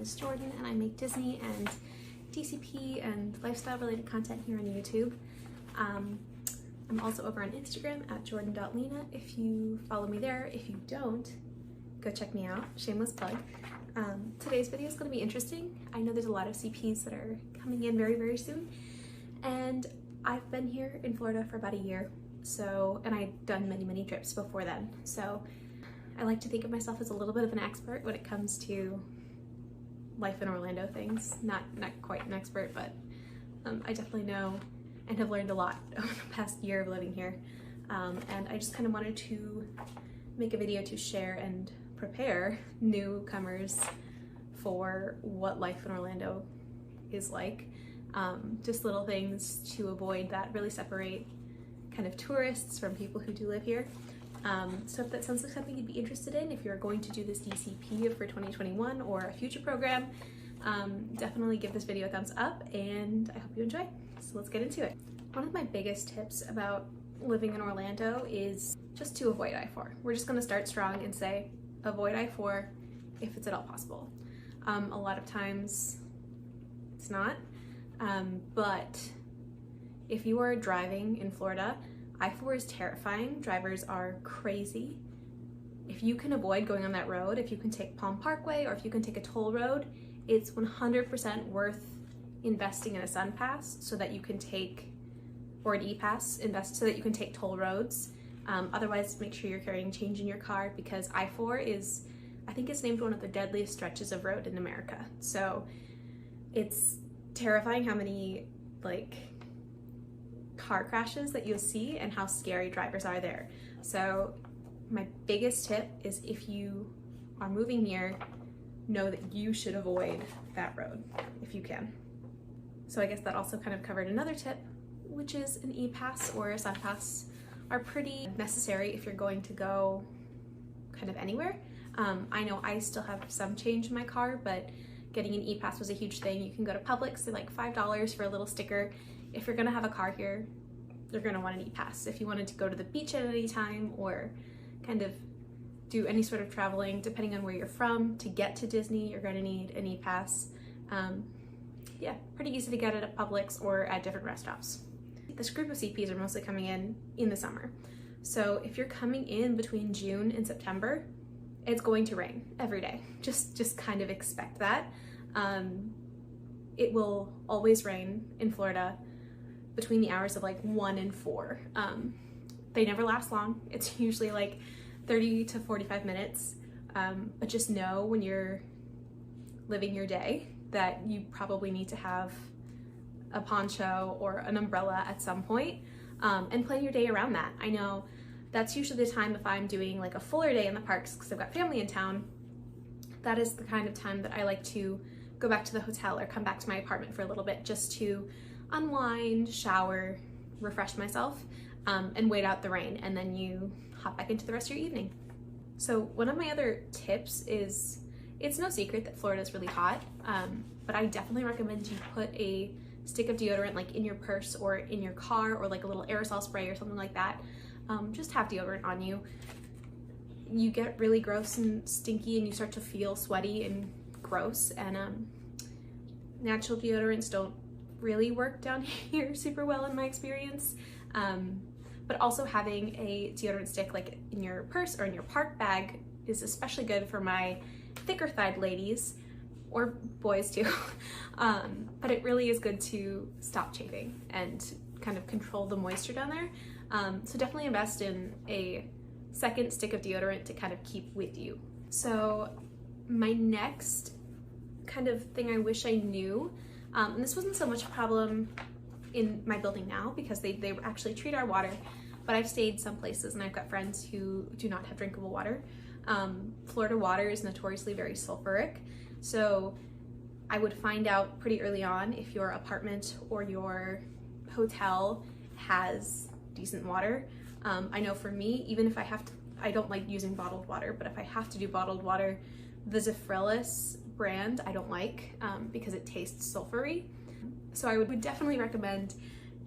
is Jordan and I make Disney and DCP and lifestyle related content here on YouTube. I'm also over on Instagram at jordan.lena if you follow me there. If you don't, go check me out. Shameless plug. Today's video is going to be interesting. I know there's a lot of CPs that are coming in very, very soon. And I've been here in Florida for about a year. And I've done many, many trips before then. So I like to think of myself as a little bit of an expert when it comes to life in Orlando things. Not quite an expert, but I definitely know and have learned a lot over the past year of living here. And I just kind of wanted to make a video to share and prepare newcomers for what life in Orlando is like. Just little things to avoid that really separate kind of tourists from people who do live here. So if that sounds like something you'd be interested in, if you're going to do this DCP for 2021 or a future program, definitely give this video a thumbs up and I hope you enjoy. So let's get into it. One of my biggest tips about living in Orlando is just to avoid I-4. We're just gonna start strong and say, avoid I-4 if it's at all possible. A lot of times it's not, but if you are driving in Florida, I-4 is terrifying. Drivers are crazy. If you can avoid going on that road, if you can take Palm Parkway or if you can take a toll road, it's 100% worth investing in a Sun Pass so that you can take, or an E-Pass, invest so that you can take toll roads. Otherwise, make sure you're carrying change in your car because I-4 is, I think it's named one of the deadliest stretches of road in America. So it's terrifying how many car crashes that you'll see and how scary drivers are there. So my biggest tip is if you are moving near, know that you should avoid that road if you can. So I guess that also kind of covered another tip, which is an E-Pass or a Sun Pass are pretty necessary if you're going to go kind of anywhere. I know I still have some change in my car, but getting an E-Pass was a huge thing. You can go to Publix, they're like $5 for a little sticker. If you're gonna have a car here, you're gonna want an E-Pass. If you wanted to go to the beach at any time or kind of do any sort of traveling, depending on where you're from, to get to Disney, you're gonna need an E-Pass. Yeah, pretty easy to get it at Publix or at different rest stops. This group of CPs are mostly coming in the summer. So if you're coming in between June and September, it's going to rain every day. Just kind of expect that. It will always rain in Florida between the hours of 1 and 4. They never last long. It's usually 30 to 45 minutes. But just know when you're living your day that you probably need to have a poncho or an umbrella at some point, and plan your day around that. I know that's usually the time if I'm doing a fuller day in the parks because I've got family in town. That is the kind of time that I like to go back to the hotel or come back to my apartment for a little bit just to unwind, shower, refresh myself, and wait out the rain, and then you hop back into the rest of your evening. So one of my other tips is, it's no secret that Florida is really hot, but I definitely recommend you put a stick of deodorant in your purse or in your car, or a little aerosol spray or something like that. Just have deodorant on you. You get really gross and stinky and you start to feel sweaty and gross, and natural deodorants don't really work down here super well in my experience. But also having a deodorant stick in your purse or in your park bag is especially good for my thicker thighed ladies, or boys too. But it really is good to stop chafing and kind of control the moisture down there. So definitely invest in a second stick of deodorant to kind of keep with you. So my next kind of thing I wish I knew, and this wasn't so much a problem in my building now because they actually treat our water, but I've stayed some places and I've got friends who do not have drinkable water. Florida water is notoriously very sulfuric, so I would find out pretty early on if your apartment or your hotel has decent water. I know for me, even if I don't like using bottled water, but if I have to do bottled water, the Zephyrillis brand I don't like because it tastes sulfury. So I would definitely recommend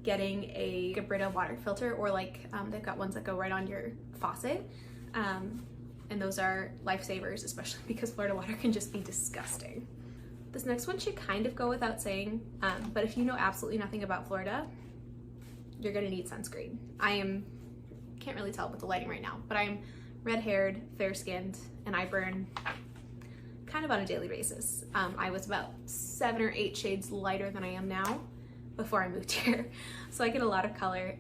getting a Brita water filter, or they've got ones that go right on your faucet. And those are lifesavers, especially because Florida water can just be disgusting. This next one should kind of go without saying, but if you know absolutely nothing about Florida, you're gonna need sunscreen. Can't really tell with the lighting right now, but I'm red-haired, fair-skinned, and I burn kind of on a daily basis. I was about 7 or 8 shades lighter than I am now before I moved here. So I get a lot of color.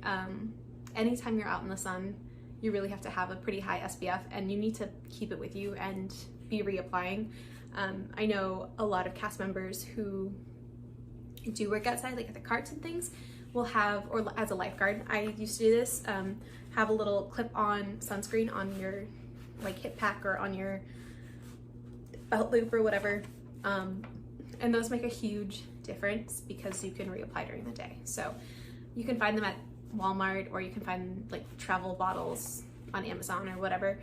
Anytime you're out in the sun, you really have to have a pretty high SPF, and you need to keep it with you and be reapplying. I know a lot of cast members who do work outside, like at the carts and things, will have, or as a lifeguard, I used to do this, have a little clip-on sunscreen on your like hip pack or on your belt loop or whatever. And those make a huge difference because you can reapply during the day. So you can find them at Walmart, or you can find like travel bottles on Amazon or whatever.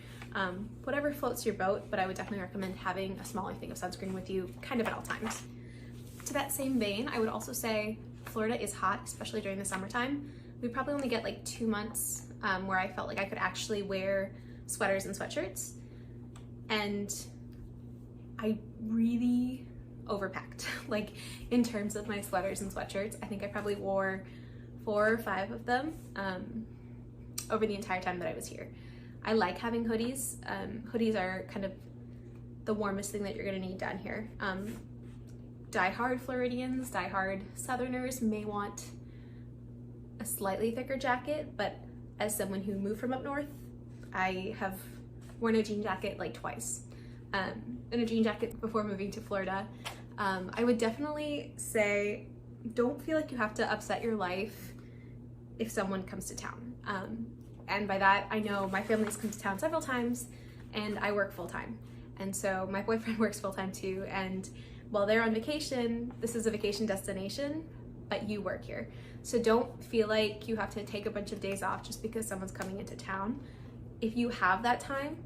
Whatever floats your boat, but I would definitely recommend having a smaller thing of sunscreen with you kind of at all times. To that same vein, I would also say Florida is hot, especially during the summertime. We probably only get like 2 months where I felt like I could actually wear sweaters and sweatshirts, and I really overpacked. Like in terms of my sweaters and sweatshirts, I think I probably wore 4 or 5 of them over the entire time that I was here. I like having hoodies. Hoodies are kind of the warmest thing that you're gonna need down here. Die-hard Floridians, die-hard Southerners may want a slightly thicker jacket, but as someone who moved from up north, I have worn a jean jacket like twice. In a jean jacket before moving to Florida. I would definitely say don't feel like you have to upset your life if someone comes to town. And by that, I know my family's come to town several times, and I work full-time. And so my boyfriend works full-time too, and while they're on vacation, this is a vacation destination, but you work here. So don't feel like you have to take a bunch of days off just because someone's coming into town. If you have that time,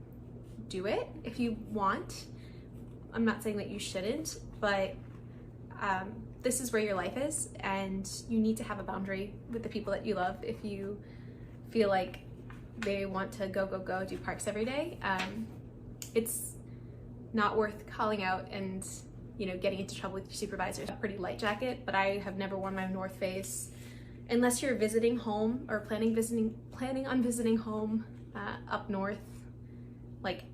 do it if you want. I'm not saying that you shouldn't, but this is where your life is, and you need to have a boundary with the people that you love. If you feel like they want to go do parks every day, it's not worth calling out and getting into trouble with your supervisor. A pretty light jacket, but I have never worn my North Face unless you're visiting home or planning on visiting home up north, like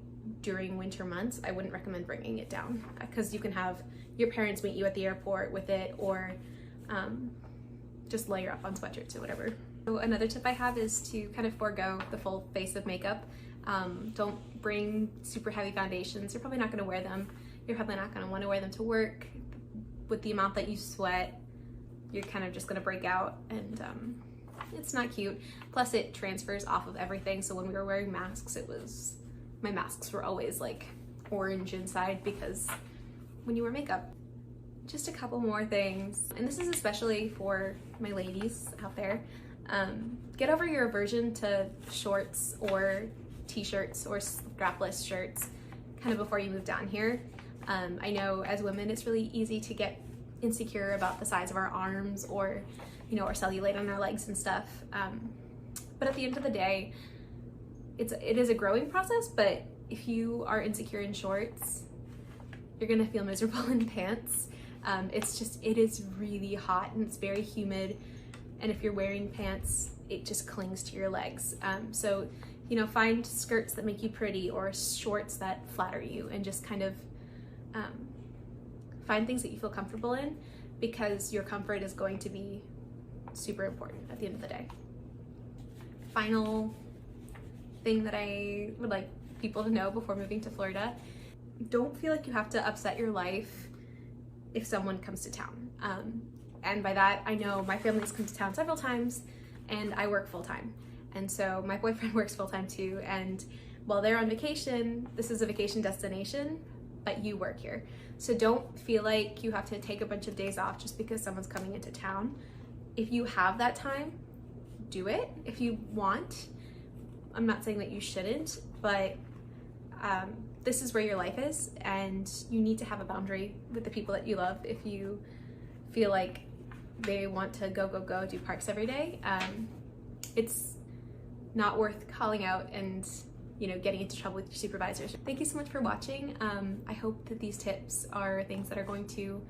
during winter months. I wouldn't recommend bringing it down because you can have your parents meet you at the airport with it, or just layer up on sweatshirts or whatever. So another tip I have is to kind of forego the full face of makeup. Don't bring super heavy foundations. You're probably not going to wear them. You're probably not going to want to wear them to work. With the amount that you sweat, you're kind of just going to break out, and it's not cute. Plus it transfers off of everything. So when we were wearing masks, my masks were always like orange inside because when you wear makeup. Just a couple more things, and this is especially for my ladies out there. Get over your aversion to shorts or t-shirts or strapless shirts kind of before you move down here. I know as women it's really easy to get insecure about the size of our arms or our cellulite on our legs and stuff, but at the end of the day it is a growing process. But if you are insecure in shorts, you're gonna feel miserable in pants. It is really hot and it's very humid, and if you're wearing pants, it just clings to your legs. So find skirts that make you pretty or shorts that flatter you, and just kind of find things that you feel comfortable in, because your comfort is going to be super important at the end of the day. Final thing that I would like people to know before moving to Florida: don't feel like you have to upset your life if someone comes to town. And by that, I know my family's come to town several times, and I work full-time. And so my boyfriend works full-time too, and while they're on vacation, this is a vacation destination, but you work here. So don't feel like you have to take a bunch of days off just because someone's coming into town. If you have that time, do it if you want. I'm not saying that you shouldn't, but this is where your life is, and you need to have a boundary with the people that you love. If you feel like they want to go do parks every day, it's not worth calling out and getting into trouble with your supervisors. Thank you so much for watching. I hope that these tips are things that are going to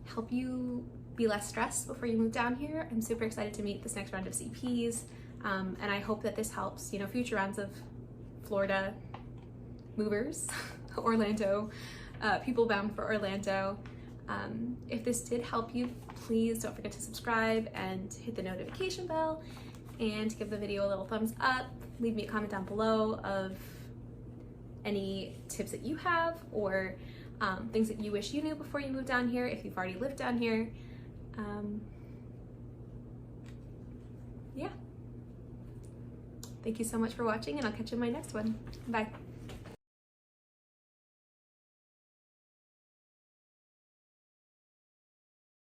help you be less stressed before you move down here. I'm super excited to meet this next round of CPs, and I hope that this helps, future rounds of Florida movers, Orlando, people bound for Orlando. If this did help you, please don't forget to subscribe and hit the notification bell, and give the video a little thumbs up. Leave me a comment down below of any tips that you have, or things that you wish you knew before you moved down here, if you've already lived down here. Yeah. Thank you so much for watching, and I'll catch you in my next one. Bye.